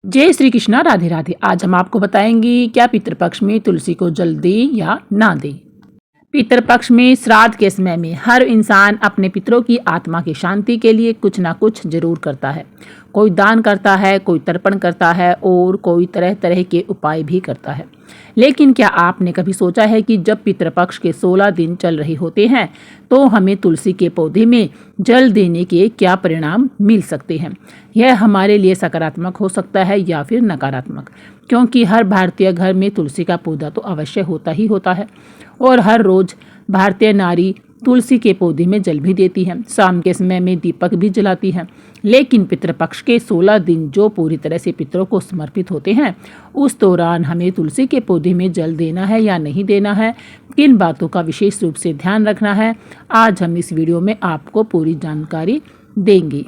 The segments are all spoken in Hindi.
जय श्री कृष्णा, राधे राधे। आज हम आपको बताएंगे क्या पितृपक्ष में तुलसी को जल दें या ना दें। पितृपक्ष में श्राद्ध के समय में हर इंसान अपने पितरों की आत्मा की शांति के लिए कुछ ना कुछ जरूर करता है। कोई दान करता है, कोई तर्पण करता है और कोई तरह तरह के उपाय भी करता है। लेकिन क्या आपने कभी सोचा है कि जब पितृपक्ष के 16 दिन चल रहे होते हैं तो हमें तुलसी के पौधे में जल देने के क्या परिणाम मिल सकते हैं। यह हमारे लिए सकारात्मक हो सकता है या फिर नकारात्मक, क्योंकि हर भारतीय घर में तुलसी का पौधा तो अवश्य होता ही होता है और हर रोज भारतीय नारी तुलसी के पौधे में जल भी देती है। शाम के समय में दीपक भी जलाती है। लेकिन पितृपक्ष के 16 दिन जो पूरी तरह से पितरों को समर्पित होते हैं, उस दौरान हमें तुलसी के पौधे में जल देना है या नहीं देना है, किन बातों का विशेष रूप से ध्यान रखना है, आज हम इस वीडियो में आपको पूरी जानकारी देंगे।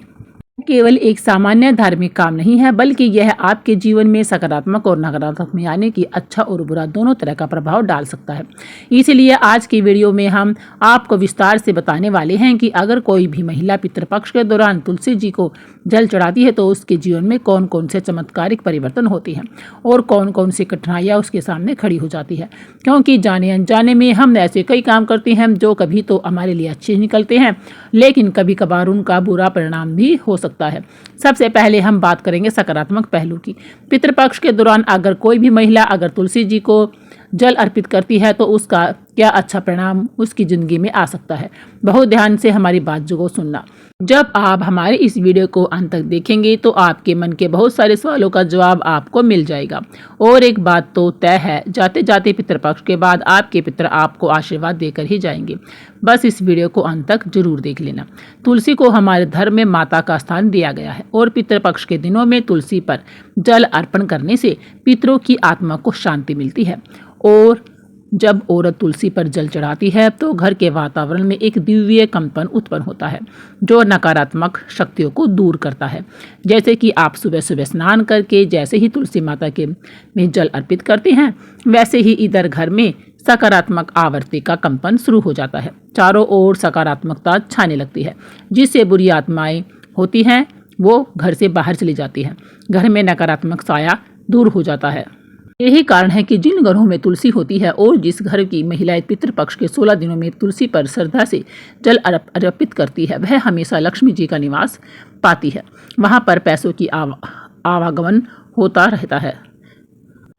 केवल एक सामान्य धार्मिक काम नहीं है, बल्कि यह आपके जीवन में सकारात्मक और नकारात्मक में यानी कि अच्छा और बुरा दोनों तरह का प्रभाव डाल सकता है। इसलिए आज की वीडियो में हम आपको विस्तार से बताने वाले हैं कि अगर कोई भी महिला पितृपक्ष के दौरान तुलसी जी को जल चढ़ाती है तो उसके जीवन में कौन कौन से चमत्कारिक परिवर्तन होते हैं और कौन कौन सी कठिनाइयाँ उसके सामने खड़ी हो जाती है। क्योंकि जाने अनजाने में हम ऐसे कई काम करते हैं जो कभी तो हमारे लिए अच्छे निकलते हैं, लेकिन कभी कभार उनका बुरा परिणाम भी हो सकता है। सबसे पहले हम बात करेंगे सकारात्मक पहलू की। पितृपक्ष के दौरान अगर कोई भी महिला अगर तुलसी जी को जल अर्पित करती है तो उसका क्या अच्छा परिणाम उसकी जिंदगी में आ सकता है। बहुत ध्यान से हमारी बात को सुनना। जब आप हमारे इस वीडियो को अंत तक देखेंगे तो आपके मन के बहुत सारे सवालों का जवाब आपको मिल जाएगा। और एक बात तो तय है, जाते जाते पितृपक्ष के बाद आपके पितर आपको आशीर्वाद देकर ही जाएंगे। बस इस वीडियो को अंत तक जरूर देख लेना। तुलसी को हमारे धर्म में माता का स्थान दिया गया है और पितृपक्ष के दिनों में तुलसी पर जल अर्पण करने से पितरों की आत्मा को शांति मिलती है। और जब औरत तुलसी पर जल चढ़ाती है तो घर के वातावरण में एक दिव्य कंपन उत्पन्न होता है जो नकारात्मक शक्तियों को दूर करता है। जैसे कि आप सुबह सुबह स्नान करके जैसे ही तुलसी माता के में जल अर्पित करते हैं, वैसे ही इधर घर में सकारात्मक आवृत्ति का कंपन शुरू हो जाता है। चारों ओर सकारात्मकता छाने लगती है, जिससे बुरी आत्माएं होती हैं वो घर से बाहर चली जाती हैं। घर में नकारात्मक साया दूर हो जाता है। यही कारण है कि जिन घरों में तुलसी होती है और जिस घर की महिलाएं पितृपक्ष के 16 दिनों में तुलसी पर श्रद्धा से जल अर्पित करती है, वह हमेशा लक्ष्मी जी का निवास पाती है। वहां पर पैसों की आवागमन होता रहता है।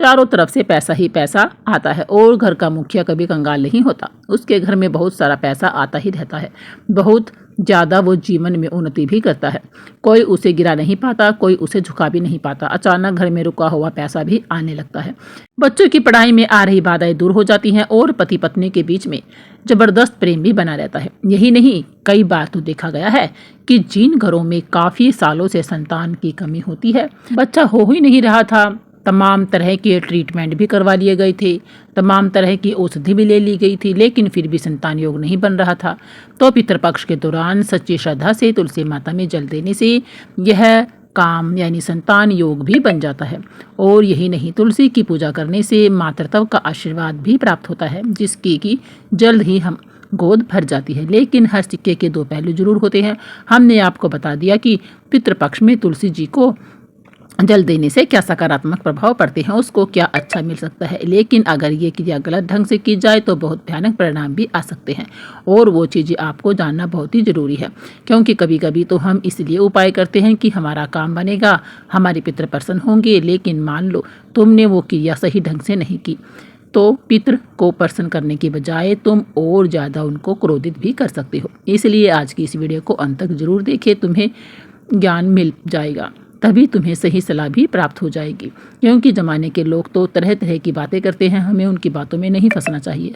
चारों तरफ से पैसा ही पैसा आता है और घर का मुखिया कभी कंगाल नहीं होता। उसके घर में बहुत सारा पैसा आता ही रहता है। बहुत ज़्यादा वो जीवन में उन्नति भी करता है। कोई उसे गिरा नहीं पाता, कोई उसे झुका भी नहीं पाता। अचानक घर में रुका हुआ पैसा भी आने लगता है। बच्चों की पढ़ाई में आ रही बाधाएं दूर हो जाती हैं और पति पत्नी के बीच में जबरदस्त प्रेम भी बना रहता है। यही नहीं, कई बार तो देखा गया है कि जिन घरों में काफ़ी सालों से संतान की कमी होती है, बच्चा हो ही नहीं रहा था, तमाम तरह के ट्रीटमेंट भी करवा लिए गए थे, तमाम तरह की औषधि भी ले ली गई थी, लेकिन फिर भी संतान योग नहीं बन रहा था, तो पितृपक्ष के दौरान सच्ची श्रद्धा से तुलसी माता में जल देने से यह काम यानी संतान योग भी बन जाता है। और यही नहीं, तुलसी की पूजा करने से मातृत्व का आशीर्वाद भी प्राप्त होता है, जिसकी कि जल्द ही हम गोद भर जाती है। लेकिन हर सिक्के के दो पहलू जरूर होते हैं। हमने आपको बता दिया कि पितृपक्ष में तुलसी जी को जल देने से क्या सकारात्मक प्रभाव पड़ते हैं, उसको क्या अच्छा मिल सकता है। लेकिन अगर ये क्रिया गलत ढंग से की जाए तो बहुत भयानक परिणाम भी आ सकते हैं और वो चीज़ें आपको जानना बहुत ही ज़रूरी है। क्योंकि कभी कभी तो हम इसलिए उपाय करते हैं कि हमारा काम बनेगा, हमारे पितृ प्रसन्न होंगे, लेकिन मान लो तुमने वो क्रिया सही ढंग से नहीं की तो पितृ को प्रसन्न करने की बजाय तुम और ज़्यादा उनको क्रोधित भी कर सकते हो। इसलिए आज की इस वीडियो को अंत तक जरूर देखें, तुम्हें ज्ञान मिल जाएगा, तभी तुम्हें सही सलाह भी प्राप्त हो जाएगी। क्योंकि ज़माने के लोग तो तरह तरह की बातें करते हैं, हमें उनकी बातों में नहीं फंसना चाहिए।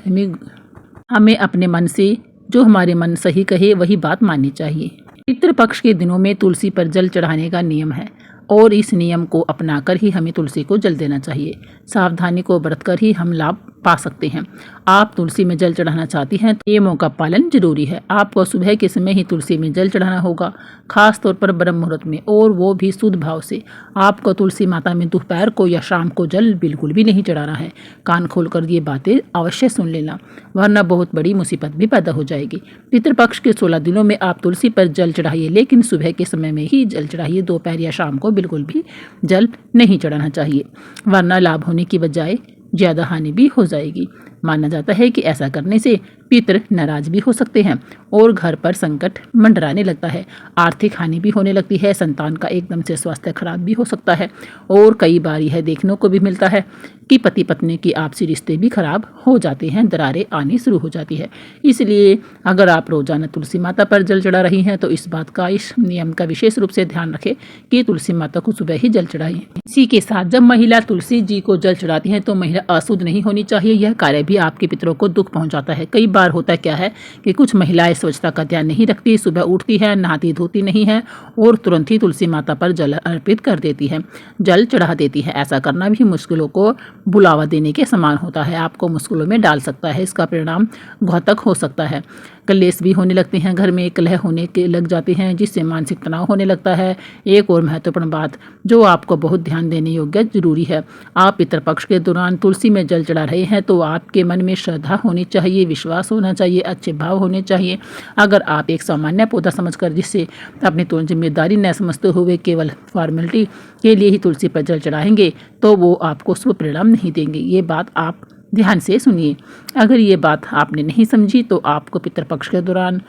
हमें अपने मन से जो हमारे मन सही कहे वही बात माननी चाहिए। पितृपक्ष के दिनों में तुलसी पर जल चढ़ाने का नियम है और इस नियम को अपनाकर ही हमें तुलसी को जल देना चाहिए। सावधानी को बरतकर ही हम लाभ पा सकते हैं। आप तुलसी में जल चढ़ाना चाहती हैं तो नियमों का पालन जरूरी है। आपको सुबह के समय ही तुलसी में जल चढ़ाना होगा, खास तौर पर ब्रह्म मुहूर्त में, और वो भी शुद्ध भाव से। आपको तुलसी माता में दोपहर को या शाम को जल बिल्कुल भी नहीं चढ़ाना है। कान खोलकर ये बातें अवश्य सुन लेना, वरना बहुत बड़ी मुसीबत भी पैदा हो जाएगी। पितृपक्ष के 16 दिनों में आप तुलसी पर जल चढ़ाइए, लेकिन सुबह के समय में ही जल चढ़ाइए। दोपहर या शाम को बिल्कुल भी जल नहीं चढ़ाना चाहिए, वरना लाभ होने की बजाय ज़्यादा हानि भी हो जाएगी। माना जाता है कि ऐसा करने से पितृ नाराज भी हो सकते हैं और घर पर संकट मंडराने लगता है, आर्थिक हानि भी होने लगती है, संतान का एकदम से स्वास्थ्य खराब भी हो सकता है, और कई बार यह देखने को भी मिलता है कि पति पत्नी की आपसी रिश्ते भी खराब हो जाते हैं, दरारें आनी शुरू हो जाती है। इसलिए अगर आप रोजाना तुलसी माता पर जल चढ़ा रही हैं तो इस बात का, इस नियम का विशेष रूप से ध्यान रखें कि तुलसी माता को सुबह ही जल चढ़ाएं। इसी के साथ जब महिला तुलसी जी को जल चढ़ाती है तो महिला अशुद्ध नहीं होनी चाहिए। यह कार्य भी आपके पितरों को दुख पहुंचाता है। कई बार होता क्या है कि कुछ महिलाएं स्वच्छता का ध्यान नहीं रखती, सुबह उठती है, नहाती धोती नहीं है और तुरंत ही तुलसी माता पर जल अर्पित कर देती है, जल चढ़ा देती है। ऐसा करना भी मुश्किलों को बुलावा देने के समान होता है, आपको मुश्किलों में डाल सकता है। इसका परिणाम घातक हो सकता है। कलेश भी होने लगते हैं, घर में कलह होने के लग जाते हैं, जिससे मानसिक तनाव होने लगता है। एक और महत्वपूर्ण बात जो आपको बहुत ध्यान देने योग्य जरूरी है, आप पितृपक्ष के दौरान तुलसी में जल चढ़ा रहे हैं तो आपके मन में श्रद्धा होनी चाहिए, विश्वास होना चाहिए, अच्छे भाव होने चाहिए। अगर आप एक सामान्य पौधा समझकर, जिससे अपनी तो जिम्मेदारी न समझते हुए केवल फॉर्मेलिटी के लिए ही तुलसी पर जल चढ़ाएंगे तो वो आपको शुभ परिणाम नहीं देंगे। ये बात आप ध्यान से सुनिए। अगर ये बात आपने नहीं समझी तो आपको पितृपक्ष के दौरान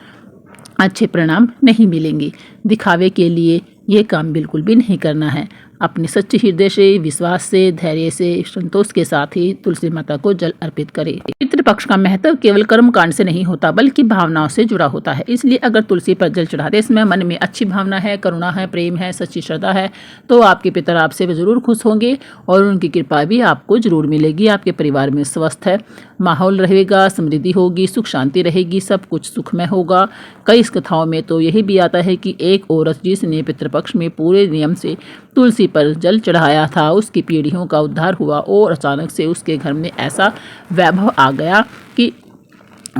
अच्छे परिणाम नहीं मिलेंगे। दिखावे के लिए ये काम बिल्कुल भी नहीं करना है। अपने सच्चे हृदय से, विश्वास से, धैर्य से, संतोष के साथ ही तुलसी माता को जल अर्पित करें। पितृपक्ष का महत्व केवल कर्म कांड से नहीं होता बल्कि भावनाओं से जुड़ा होता है। इसलिए अगर तुलसी पर जल चढ़ाते समय मन में अच्छी भावना है, करुणा है, प्रेम है, सच्ची श्रद्धा है तो आपके पितर आपसे जरूर खुश होंगे और उनकी कृपा भी आपको जरूर मिलेगी। आपके परिवार में स्वस्थ है माहौल रहेगा, समृद्धि होगी, सुख शांति रहेगी, सब कुछ सुखमय होगा। कई कथाओं में तो यही भी आता है कि एक औरत जिसने पितृपक्ष में पूरे नियम से तुलसी पर जल चढ़ाया था, उसकी पीढ़ियों का उद्धार हुआ और अचानक से उसके घर में ऐसा वैभव आ गया कि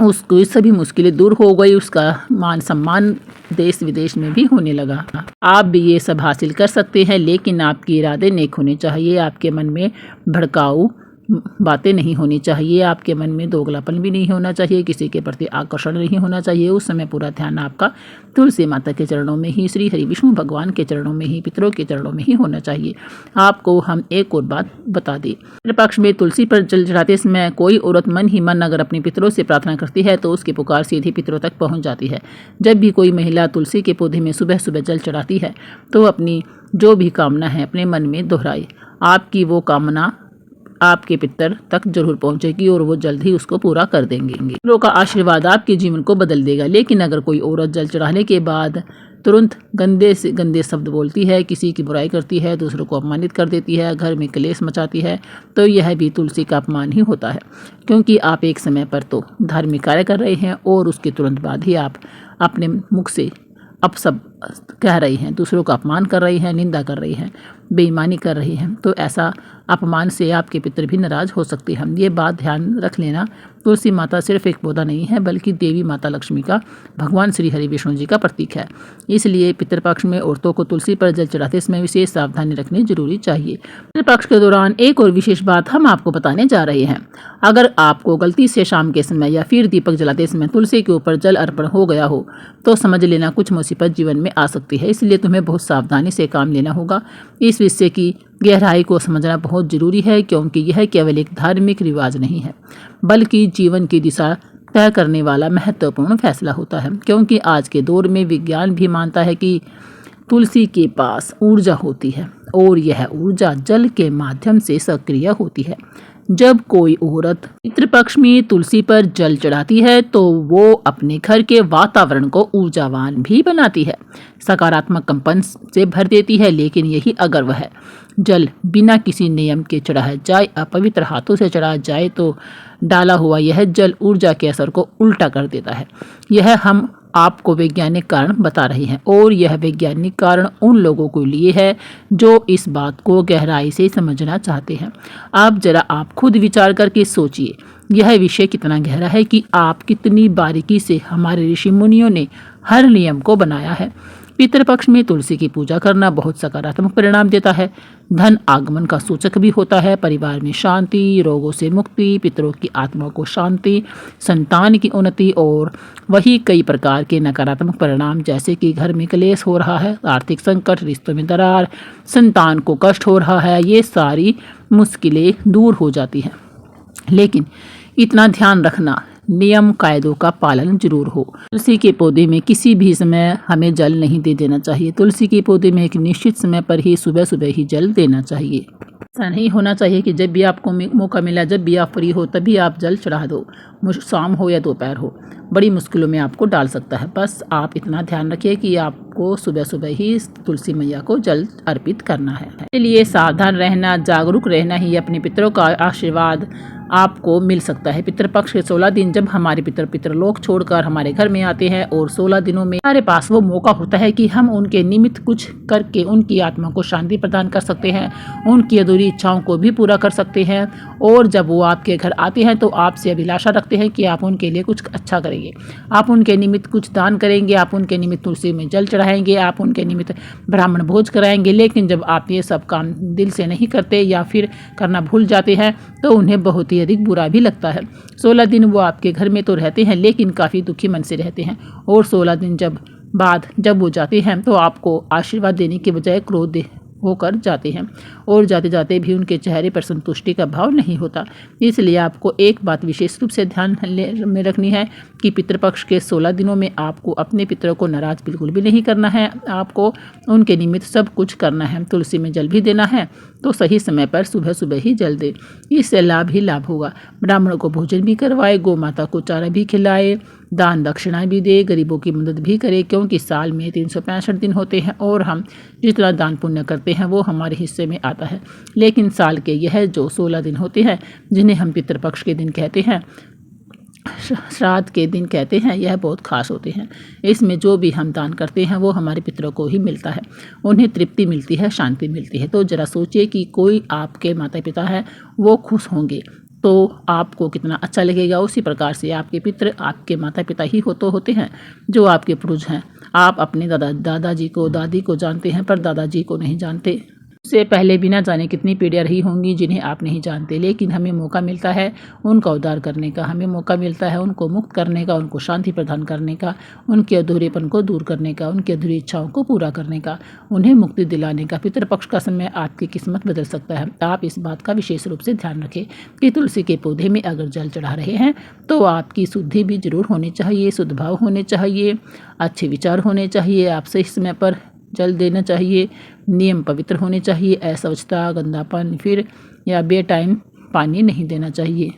उसकी सभी मुश्किलें दूर हो गई, उसका मान सम्मान देश विदेश में भी होने लगा। आप भी ये सब हासिल कर सकते हैं, लेकिन आपके इरादे नेक होने चाहिए। आपके मन में भड़काऊ बातें नहीं होनी चाहिए, आपके मन में दोगलापन भी नहीं होना चाहिए, किसी के प्रति आकर्षण नहीं होना चाहिए। उस समय पूरा ध्यान आपका तुलसी माता के चरणों में ही, श्री हरि विष्णु भगवान के चरणों में ही, पितरों के चरणों में ही होना चाहिए। आपको हम एक और बात बता दें, पितृपक्ष में तुलसी पर जल चढ़ाते समय कोई औरत मन ही मन अगर अपने पितरों से प्रार्थना करती है तो उसकी पुकार सीधी पितरों तक पहुँच जाती है। जब भी कोई महिला तुलसी के पौधे में सुबह सुबह जल चढ़ाती है तो अपनी जो भी कामना है अपने मन में दोहराए, आपकी वो कामना आपके पितर तक जरूर पहुंचेगी और वो जल्द ही उसको पूरा कर देंगे। पितरों का आशीर्वाद आपके जीवन को बदल देगा। लेकिन अगर कोई औरत जल चढ़ाने के बाद तुरंत गंदे से गंदे शब्द बोलती है, किसी की बुराई करती है, दूसरों को अपमानित कर देती है, घर में क्लेश मचाती है, तो यह भी तुलसी का अपमान ही होता है। क्योंकि आप एक समय पर तो धार्मिक कार्य कर रहे हैं और उसके तुरंत बाद ही आप अपने मुख से अब सब कह रही हैं, दूसरों का अपमान कर रही हैं, निंदा कर रही हैं, बेईमानी कर रही हैं, तो ऐसा अपमान से आपके पितर भी नाराज हो सकते हैं। ये बात ध्यान रख लेना। तुलसी माता सिर्फ एक पौधा नहीं है बल्कि देवी माता लक्ष्मी का, भगवान श्री हरि विष्णु जी का प्रतीक है। इसलिए पितृपक्ष में औरतों को तुलसी पर जल चढ़ाते समय विशेष सावधानी रखनी जरूरी चाहिए। पितृपक्ष के दौरान एक और विशेष बात हम आपको बताने जा रहे हैं। अगर आपको गलती से शाम के समय या फिर दीपक जलाते समय तुलसी के ऊपर जल अर्पण हो गया हो तो समझ लेना कुछ मुसीबत जीवन में आ सकती है। इसलिए तुम्हें बहुत सावधानी से काम लेना होगा। इस विषय की गहराई को समझना बहुत जरूरी है, क्योंकि यह केवल एक धार्मिक रिवाज नहीं है बल्कि जीवन की दिशा तय करने वाला महत्वपूर्ण फैसला होता है। क्योंकि आज के दौर में विज्ञान भी मानता है कि तुलसी के पास ऊर्जा होती है और यह ऊर्जा जल के माध्यम से सक्रिय होती है। जब कोई औरत पितृपक्ष में तुलसी पर जल चढ़ाती है तो वो अपने घर के वातावरण को ऊर्जावान भी बनाती है, सकारात्मक कंपन से भर देती है। लेकिन यही अगर वह जल बिना किसी नियम के चढ़ाया जाए, अपवित्र हाथों से चढ़ाया जाए तो डाला हुआ यह जल ऊर्जा के असर को उल्टा कर देता है। यह हम आपको वैज्ञानिक कारण बता रहे हैं और यह वैज्ञानिक कारण उन लोगों के लिए है जो इस बात को गहराई से समझना चाहते हैं। अब जरा आप खुद विचार करके सोचिए, यह विषय कितना गहरा है कि आप कितनी बारीकी से हमारे ऋषि मुनियों ने हर नियम को बनाया है। पितृपक्ष में तुलसी की पूजा करना बहुत सकारात्मक परिणाम देता है, धन आगमन का सूचक भी होता है, परिवार में शांति, रोगों से मुक्ति, पितरों की आत्मा को शांति, संतान की उन्नति और वही कई प्रकार के नकारात्मक परिणाम जैसे कि घर में क्लेश हो रहा है, आर्थिक संकट, रिश्तों में दरार, संतान को कष्ट हो रहा है, ये सारी मुश्किलें दूर हो जाती हैं। लेकिन इतना ध्यान रखना, नियम कायदों का पालन जरूर हो। तुलसी के पौधे में किसी भी समय हमें जल नहीं दे देना चाहिए। तुलसी के पौधे में एक निश्चित समय पर ही सुबह सुबह ही जल देना चाहिए। ऐसा नहीं होना चाहिए कि जब भी आपको मौका मिला, जब भी आप फ्री हो तभी आप जल चढ़ा दो, शाम हो या दोपहर हो, बड़ी मुश्किलों में आपको डाल सकता है। बस आप इतना ध्यान रखिए कि आपको सुबह सुबह ही तुलसी मैया को जल अर्पित करना है। इसलिए सावधान रहना, जागरूक रहना ही अपने पितरों का आशीर्वाद आपको मिल सकता है। पितृपक्ष के 16 दिन जब हमारे पितरलोक छोड़कर हमारे घर में आते हैं और 16 दिनों में हमारे पास वो मौका होता है कि हम उनके निमित्त कुछ करके उनकी आत्मा को शांति प्रदान कर सकते हैं, उनकी अधूरी इच्छाओं को भी पूरा कर सकते हैं। और जब वो आपके घर आते हैं तो आपसे अभिलाषा रखते हैं कि आप उनके लिए कुछ अच्छा करेंगे, आप उनके निमित्त कुछ दान करेंगे, आप उनके निमित्त तुलसी में जल चढ़ाएंगे, आप उनके निमित्त ब्राह्मण भोज कराएंगे। लेकिन जब आप ये सब काम दिल से नहीं करते या फिर करना भूल जाते हैं तो उन्हें बहुत ही अधिक बुरा भी लगता है। 16 दिन वो आपके घर में तो रहते हैं लेकिन काफ़ी दुखी मन से रहते हैं और 16 दिन जब वो जाते हैं तो आपको आशीर्वाद देने के बजाय क्रोध होकर जाते हैं और जाते जाते भी उनके चेहरे पर संतुष्टि का भाव नहीं होता। इसलिए आपको एक बात विशेष रूप से ध्यान में रखनी है कि पितृपक्ष के 16 दिनों में आपको अपने पितरों को नाराज बिल्कुल भी नहीं करना है, आपको उनके निमित्त सब कुछ करना है। तुलसी में जल भी देना है तो सही समय पर सुबह सुबह ही जल दे, इससे लाभ ही लाभ होगा। ब्राह्मणों को भोजन भी करवाए, गौ माता को चारा भी खिलाए, दान दक्षिणा भी दे, गरीबों की मदद भी करे, क्योंकि साल में 365 दिन होते हैं और हम जितना दान पुण्य करते हैं वो हमारे हिस्से में आता है। लेकिन साल के यह जो 16 दिन होते हैं जिन्हें हम पितृपक्ष के दिन कहते हैं, श्राद्ध के दिन कहते हैं, यह बहुत खास होते हैं। इसमें जो भी हम दान करते हैं वो हमारे पितरों को ही मिलता है, उन्हें तृप्ति मिलती है, शांति मिलती है। तो जरा सोचिए कि कोई आपके माता पिता है वो खुश होंगे तो आपको कितना अच्छा लगेगा। उसी प्रकार से आपके पितृ आपके माता पिता ही होते हैं जो आपके पूर्वज हैं। आप अपने दादाजी को दादी को जानते हैं पर दादाजी को नहीं जानते। से पहले बिना जाने कितनी पीढ़ियाँ रही होंगी जिन्हें आप नहीं जानते, लेकिन हमें मौका मिलता है उनका उद्धार करने का, हमें मौका मिलता है उनको मुक्त करने का, उनको शांति प्रदान करने का, उनके अधूरेपन को दूर करने का, उनकी अधूरी इच्छाओं को पूरा करने का, उन्हें मुक्ति दिलाने का। पितृपक्ष का समय आपकी किस्मत बदल सकता है। आप इस बात का विशेष रूप से ध्यान रखें कि तुलसी के पौधे में अगर जल चढ़ा रहे हैं तो आपकी शुद्धि भी जरूर होनी चाहिए, शुद्ध भाव होने चाहिए, अच्छे विचार होने चाहिए, आप सही समय पर जल देना चाहिए, नियम पवित्र होने चाहिए, अस्वच्छता, गंदापन फिर या बेटाइम पानी नहीं देना चाहिए।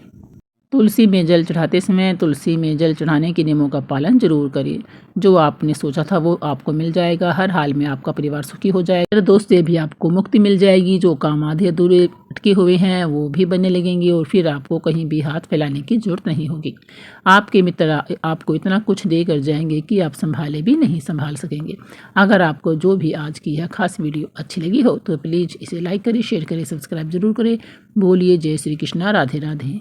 तुलसी में जल चढ़ाते समय तुलसी में जल चढ़ाने के नियमों का पालन जरूर करिए। जो आपने सोचा था वो आपको मिल जाएगा, हर हाल में आपका परिवार सुखी हो जाएगा, दोस्त से भी आपको मुक्ति मिल जाएगी, जो काम आधे अधूरे अटके हुए हैं वो भी बनने लगेंगे और फिर आपको कहीं भी हाथ फैलाने की जरूरत नहीं होगी। आपके मित्र आपको इतना कुछ दे कर जाएंगे कि आप संभाले भी नहीं संभाल सकेंगे। अगर आपको जो भी आज की यह खास वीडियो अच्छी लगी हो तो प्लीज़ इसे लाइक करें, शेयर करें, सब्सक्राइब जरूर करें। बोलिए जय श्री कृष्णा, राधे राधे।